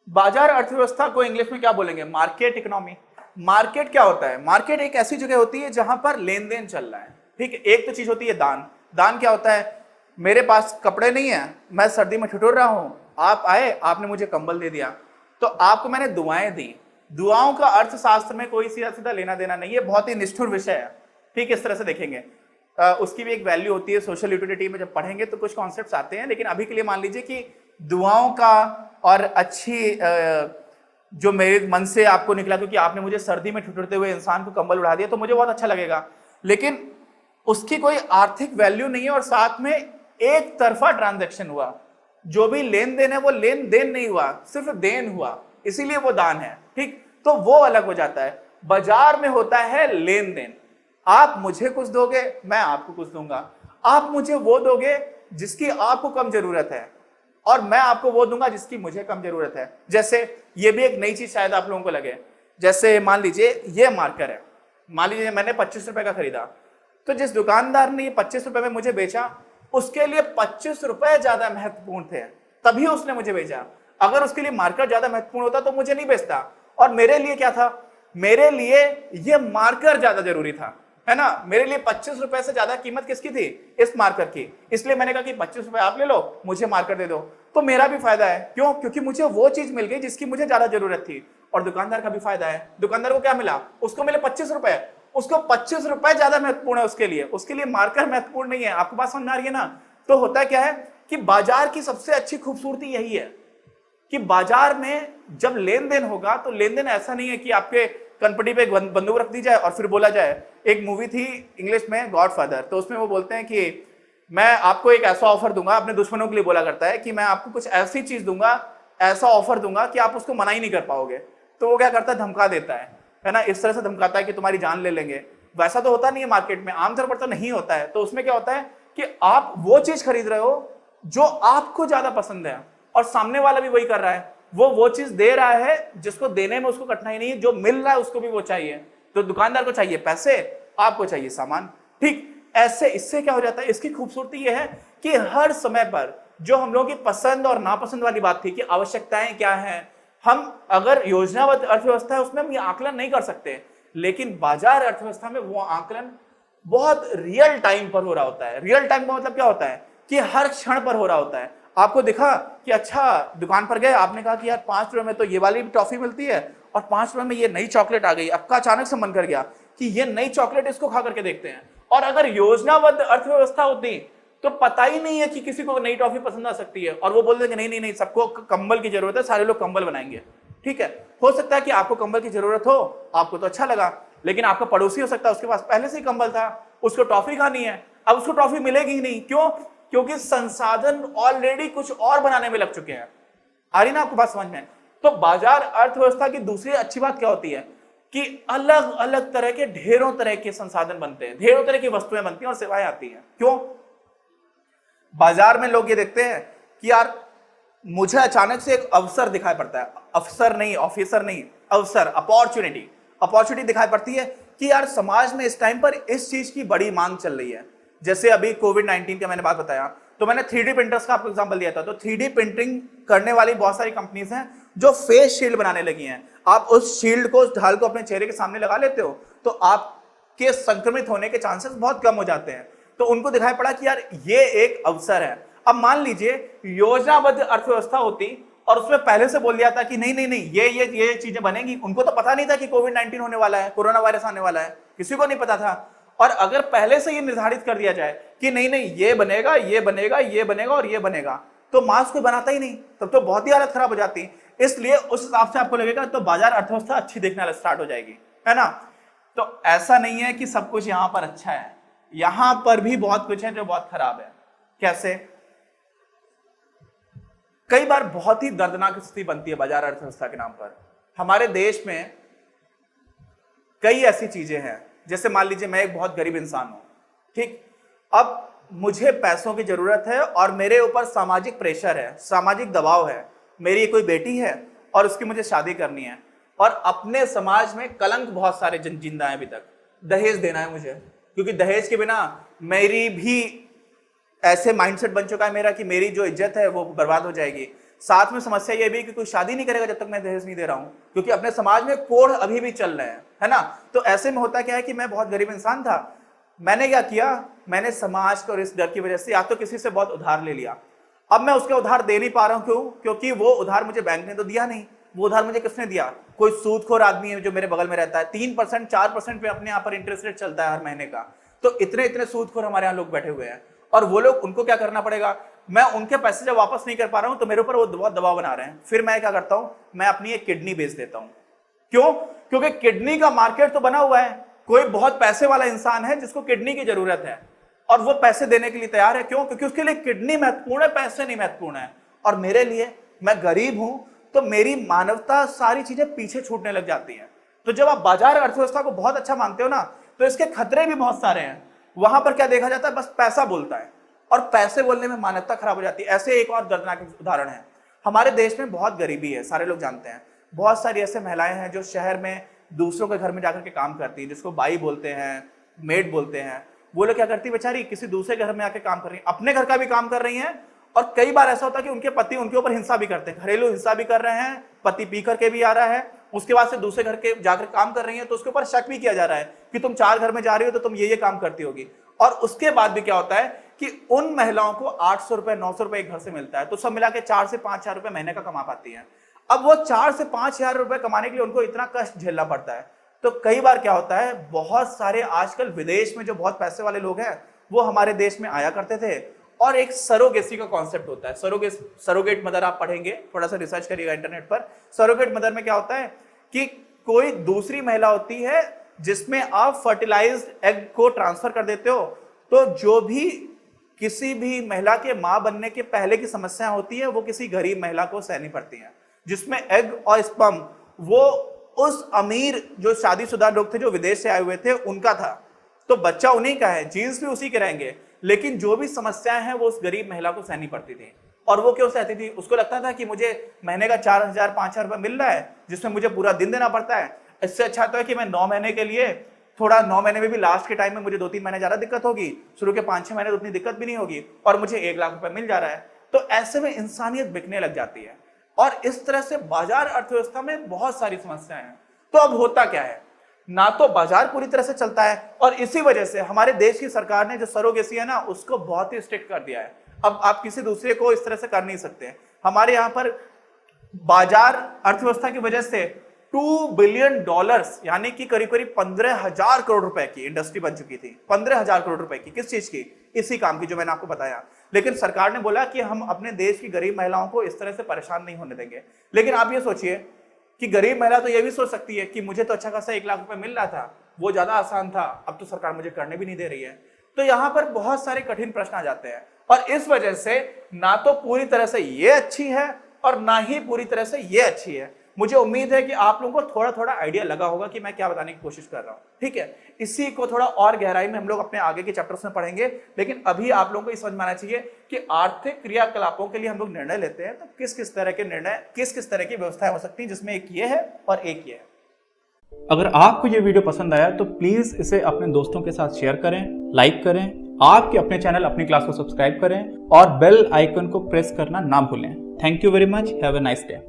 बाजार अर्थव्यवस्था को इंग्लिश में क्या बोलेंगे? Market economy. मार्केट क्या होता है? मार्केट एक ऐसी जगह होती है जहां पर लेन देन चल रहा है। ठीक है, एक तो चीज होती है दान। दान क्या होता है? मेरे पास कपड़े नहीं है, मैं सर्दी में ठिठुर रहा हूं, आप आए, आपने मुझे कंबल दे दिया, तो आपको मैंने दुआएं दी। दुआओं का अर्थशास्त्र में कोई सीधा सीधा लेना देना नहीं है, बहुत ही निष्ठुर विषय है। ठीक, इस तरह से देखेंगे। उसकी भी एक वैल्यू होती है, सोशल यूटिलिटी में जब पढ़ेंगे तो कुछ कॉन्सेप्ट्स आते हैं, लेकिन अभी के लिए मान लीजिए कि दुआओं का और अच्छी जो मेरे मन से आपको निकला क्योंकि आपने मुझे सर्दी में ठिठुरते हुए इंसान को कंबल उड़ा दिया तो मुझे बहुत अच्छा लगेगा, लेकिन उसकी कोई आर्थिक वैल्यू नहीं है और साथ में एक तरफा ट्रांजैक्शन हुआ। जो भी लेन देन है वो लेन देन नहीं हुआ, सिर्फ देन हुआ, इसीलिए वो दान है। ठीक, तो वो अलग हो जाता है। बाजार में होता है लेन देन। आप मुझे कुछ दोगे, मैं आपको कुछ दूंगा। आप मुझे वो दोगे जिसकी आपको कम जरूरत है और मैं आपको वो दूंगा जिसकी मुझे कम जरूरत है। जैसे ये भी एक नई चीज शायद आप लोगों को लगे, जैसे मान लीजिए ये मार्कर है, मान लीजिए मैंने 25 रुपए का खरीदा, तो जिस दुकानदार ने ये 25 रुपए में मुझे बेचा उसके लिए 25 रुपए ज्यादा महत्वपूर्ण थे, तभी उसने मुझे बेचा। अगर उसके लिए मार्कर ज्यादा महत्वपूर्ण होता तो मुझे नहीं बेचता। और मेरे लिए क्या था? मेरे लिए ये मार्कर ज्यादा जरूरी था, है ना। मेरे लिए 25 रुपए से ज्यादा कीमत किसकी थी? इस मार्कर की। इसलिए मैंने कहा कि 25 रुपए आप ले लो, मुझे मार्कर दे दो, तो मेरा भी फायदा है। क्यों? क्योंकि मुझे वो चीज मिल गई जिसकी मुझे ज्यादा जरूरत थी। और दुकानदार का भी फायदा है। दुकानदार को क्या मिला? उसको मिले 25 रुपए, उसको 25 रुपए ज्यादा महत्वपूर्ण है उसके लिए मार्कर महत्वपूर्ण नहीं है। आपको बात समझ आ रही है ना? तो होता क्या है कि बाजार की सबसे अच्छी खूबसूरती यही है कि बाजार में जब लेन देन होगा तो लेन देन ऐसा नहीं है कि आपके कनपटी पे बंदूक रख दी जाए और फिर बोला जाए। एक मूवी थी इंग्लिश में गॉडफादर, तो उसमें वो बोलते हैं कि मैं आपको एक ऐसा ऑफर दूंगा, अपने दुश्मनों के लिए बोला करता है कि मैं आपको कुछ ऐसी चीज दूंगा, ऐसा ऑफर दूंगा कि आप उसको मना ही नहीं कर पाओगे। तो वो क्या करता है? धमका देता है ना, इस तरह से धमकाता है कि तुम्हारी जान ले लेंगे। वैसा तो होता नहीं है मार्केट में, आमतौर पर तो नहीं होता है। तो उसमें क्या होता है कि आप वो चीज खरीद रहे हो जो आपको ज्यादा पसंद है और सामने वाला भी वही कर रहा है। वो चीज दे रहा है जिसको देने में उसको कठिनाई नहीं है, जो मिल रहा है उसको भी वो चाहिए। तो दुकानदार को चाहिए पैसे, आपको चाहिए सामान। ठीक, ऐसे इससे क्या हो जाता है? इसकी खूबसूरती यह है कि हर समय पर जो हम लोगों की पसंद और नापसंद वाली बात थी कि आवश्यकताएं क्या हैं, हम अगर योजनाबद्ध अर्थव्यवस्था है उसमें हम ये आकलन नहीं कर सकते, लेकिन बाजार अर्थव्यवस्था में वो आकलन बहुत रियल टाइम पर हो रहा होता है। रियल टाइम का मतलब क्या होता है कि हर क्षण पर हो रहा होता है। आपको दिखा कि अच्छा दुकान पर गए, आपने कहा कि यार 5 रुपए में तो ये वाली टॉफी मिलती है और 5 रुपए में ये नई चॉकलेट आ गई। आपका अचानक से मन कर गया कि ये नई चॉकलेट, इसको खा करके देखते हैं। और अगर योजनाबद्ध अर्थव्यवस्था होती तो पता ही नहीं है कि किसी को नई टॉफी पसंद आ सकती है और वो बोल देंगे नहीं नहीं नहीं, सबको कंबल की जरूरत है, सारे लोग कंबल बनाएंगे। ठीक है, हो सकता है कि आपको कंबल की जरूरत हो, आपको तो अच्छा लगा, लेकिन आपका पड़ोसी हो सकता है उसके पास पहले से ही कंबल था, उसको टॉफी खानी है, अब उसको टॉफी मिलेगी ही नहीं। क्यों? क्योंकि संसाधन ऑलरेडी कुछ और बनाने में लग चुके हैं। आ रही ना आपको बात समझ में? तो बाजार अर्थव्यवस्था की दूसरी अच्छी बात क्या होती है कि अलग अलग तरह के ढेरों तरह के संसाधन बनते हैं, ढेरों तरह की वस्तुएं बनती हैं और सेवाएं आती हैं। क्यों? बाजार में लोग ये देखते हैं कि यार मुझे अचानक से एक अवसर दिखाई पड़ता है, अफसर नहीं, ऑफिसर नहीं, अवसर, अपॉर्चुनिटी दिखाई पड़ती है कि यार समाज में इस टाइम पर इस चीज की बड़ी मांग चल रही है। जैसे अभी कोविड-19 का मैंने बात बताया, तो मैंने 3D प्रिंटर्स का आपको एग्जांपल दिया था। तो 3D प्रिंटिंग करने वाली बहुत सारी कंपनीज हैं जो फेस शील्ड बनाने लगी हैं। आप उस शील्ड को, ढाल को अपने चेहरे के सामने लगा लेते हो तो आपके संक्रमित होने के चांसेस बहुत कम हो जाते हैं। तो उनको दिखाई पड़ा कि यार ये एक अवसर है। अब मान लीजिए योजनाबद्ध अर्थव्यवस्था होती और उसमें पहले से बोल दिया था कि नहीं नहीं नहीं ये चीजें बनेंगी। उनको तो पता नहीं था कि कोविड-19 होने वाला है, कोरोना वायरस आने वाला है, किसी को नहीं पता था। और अगर पहले से ये निर्धारित कर दिया जाए कि नहीं नहीं ये बनेगा, ये बनेगा, ये बनेगा और ये बनेगा, तो मास्क कोई बनाता ही नहीं, तब तो बहुत ही हालत खराब हो जाती। इसलिए उस हिसाब से आपको लगेगा तो बाजार अर्थव्यवस्था अच्छी दिखने स्टार्ट हो जाएगी, है ना। तो ऐसा नहीं है कि सब कुछ यहां पर अच्छा है, यहां पर भी बहुत कुछ है जो बहुत खराब है। कैसे? कई बार बहुत ही दर्दनाक स्थिति बनती है बाजार अर्थव्यवस्था के नाम पर। हमारे देश में कई ऐसी चीजें हैं, जैसे मान लीजिए मैं एक बहुत गरीब इंसान हूं, ठीक, अब मुझे पैसों की जरूरत है और मेरे ऊपर सामाजिक प्रेशर है, सामाजिक दबाव है। मेरी कोई बेटी है और उसकी मुझे शादी करनी है और अपने समाज में कलंक बहुत सारे जिंदा है अभी तक। दहेज देना है मुझे, क्योंकि दहेज के बिना मेरी भी ऐसे माइंडसेट बन चुका है मेरा कि मेरी जो इज्जत है वो बर्बाद हो जाएगी। साथ में समस्या ये भी कि कोई शादी नहीं करेगा जब तक मैं दहेज नहीं दे रहा हूं, क्योंकि अपने समाज में कोड अभी भी चल रहे हैं, है ना। तो ऐसे में होता क्या है कि मैं बहुत गरीब इंसान था, मैंने क्या किया, मैंने समाज को इस डर की वजह से या तो किसी से बहुत उधार ले लिया। अब मैं उसका उधार दे नहीं पा रहा हूं, क्यों? क्योंकि वो उधार मुझे बैंक ने तो दिया नहीं, वो उधार मुझे किसने दिया? कोई सूदखोर आदमी है जो मेरे बगल में रहता है, 3% 4% पे अपने यहाँ पर इंटरेस्ट रेट चलता है हर महीने का। तो इतने इतने सूदखोर हमारे यहाँ लोग बैठे हुए हैं, और वो लोग, उनको क्या करना पड़ेगा, मैं उनके पैसे जब वापस नहीं कर पा रहा हूं तो मेरे ऊपर वो बहुत दबाव बना रहे हैं। फिर मैं क्या करता हूं, मैं अपनी एक किडनी बेच देता हूं। क्यों? क्योंकि किडनी का मार्केट तो बना हुआ है, कोई बहुत पैसे वाला इंसान है जिसको किडनी की जरूरत है और वो पैसे देने के लिए तैयार है। क्यों? क्योंकि उसके लिए किडनी महत्वपूर्ण है, पैसे नहीं महत्वपूर्ण है। और मेरे लिए, मैं गरीब हूं, तो मेरी मानवता, सारी चीजें पीछे छूटने लग जाती है। तो जब आप बाजार अर्थव्यवस्था को बहुत अच्छा मानते हो ना, तो इसके खतरे भी बहुत सारे हैं। वहां पर क्या देखा जाता है, बस पैसा बोलता है, और पैसे बोलने में मानवता खराब हो जाती है। ऐसे एक और दर्दनाक उदाहरण है, हमारे देश में बहुत गरीबी है, सारे लोग जानते हैं। बहुत सारी ऐसे महिलाएं हैं जो शहर में दूसरों के घर में जाकर के काम करती है, जिसको बाई बोलते हैं, मेड बोलते हैं। वो लोग क्या करती है बेचारी, किसी दूसरे घर में आके काम कर रही है, अपने घर का भी काम कर रही हैं, और कई बार ऐसा होता है कि उनके पति उनके ऊपर हिंसा भी करते हैं, घरेलू हिंसा भी कर रहे हैं, पति पी करके भी आ रहा है, उसके बाद से दूसरे घर के जाकर काम कर रही है, तो उसके ऊपर शक भी किया जा रहा है कि तुम 4 घर में जा रही हो तो तुम ये काम करती होगी। और उसके बाद भी क्या होता है कि उन महिलाओं को 800 रुपए 900 रुपए एक घर से मिलता है, तो सब मिला के 4 से 5 हजार रुपए महीने का कमा पाती है। अब वो 4 से 5 हजार रुपए कमाने के लिए उनको इतना कष्ट झेलना पड़ता है। तो कई बार क्या होता है, बहुत सारे आजकल विदेश में जो बहुत पैसे वाले लोग हैं वो हमारे देश में आया करते थे, और एक सरोगेसी का कॉन्सेप्ट होता है। सरोगेट मदर आप पढ़ेंगे, थोड़ा सा रिसर्च करिएगा इंटरनेट पर। सरोगेट मदर में क्या होता है कि कोई दूसरी महिला होती है जिसमें आप फर्टिलाइज्ड एग को ट्रांसफर कर देते हो, तो जो भी किसी भी महिला के मां बनने के पहले की समस्या होती है वो किसी गरीब महिला को सहनी पड़ती है, जिसमें एग और स्पर्म वो उस अमीर जो शादीशुदा लोग थे जो विदेश से आए हुए थे उनका था, तो बच्चा उन्हीं का है, जीन्स भी उसी के रहेंगे, लेकिन जो भी समस्याएं हैं वो उस गरीब महिला को सहनी पड़ती थी। और वो क्यों सहती थी? उसको लगता था कि मुझे महीने का 4000 5000 रुपए मिल रहा है, जिसमें मुझे पूरा दिन देना पड़ता है, इससे अच्छा तो है कि मैं 9 महीने के लिए, थोड़ा 9 महीने में भी लास्ट के टाइम में मुझे 2-3 महीने ज्यादा दिक्कत होगी, शुरू के 5-6 महीने तो उतनी दिक्कत भी नहीं होगी, और मुझे 1 लाख रुपए मिल जा रहा है। तो ऐसे में इंसानियत बिकने लग जाती है, और इस तरह से बाजार अर्थव्यवस्था में बहुत सारी समस्याएं हैं। तो अब होता क्या है, ना तो बाजार पूरी तरह से चलता है, और इसी वजह से हमारे देश की सरकार ने जो सरोगेसी है ना उसको बहुत ही स्ट्रिक्ट कर दिया है। अब आप किसी दूसरे को इस तरह से कर नहीं सकते। हमारे यहाँ पर बाजार अर्थव्यवस्था की वजह से $2 बिलियन यानी कि करीब करीब 15,000 करोड़ रुपए की इंडस्ट्री बन चुकी थी। 15,000 करोड़ रुपए की, किस चीज की? इसी काम की जो मैंने आपको बताया। लेकिन सरकार ने बोला कि हम अपने देश की गरीब महिलाओं को इस तरह से परेशान नहीं होने देंगे। लेकिन आप ये सोचिए कि गरीब महिला तो ये भी सोच सकती है कि मुझे तो अच्छा खासा 1 लाख रुपए मिल रहा था, वो ज्यादा आसान था, अब तो सरकार मुझे करने भी नहीं दे रही है। तो यहाँ पर बहुत सारे कठिन प्रश्न आ जाते हैं, और इस वजह से ना तो पूरी तरह से ये अच्छी है और ना ही पूरी तरह से ये अच्छी है। मुझे उम्मीद है कि आप लोगों को थोड़ा थोड़ा आइडिया लगा होगा कि मैं क्या बताने की कोशिश कर रहा हूं। ठीक है, इसी को थोड़ा और गहराई में हम लोग अपने आगे के चैप्टर्स में पढ़ेंगे, लेकिन अभी आप लोगों को समझ में आना चाहिए कि आर्थिक क्रियाकलापों के लिए हम लोग निर्णय लेते हैं तो किस किस तरह के निर्णय, किस किस तरह की व्यवस्थाएं हो सकती हैं, जिसमें एक ये है और एक ये है। अगर आपको ये वीडियो पसंद आया तो प्लीज इसे अपने दोस्तों के साथ शेयर करें, लाइक करें, आपके अपने चैनल अपनी क्लास को सब्सक्राइब करें और बेल आइकन को प्रेस करना ना भूलें। Thank you very much, have a nice day.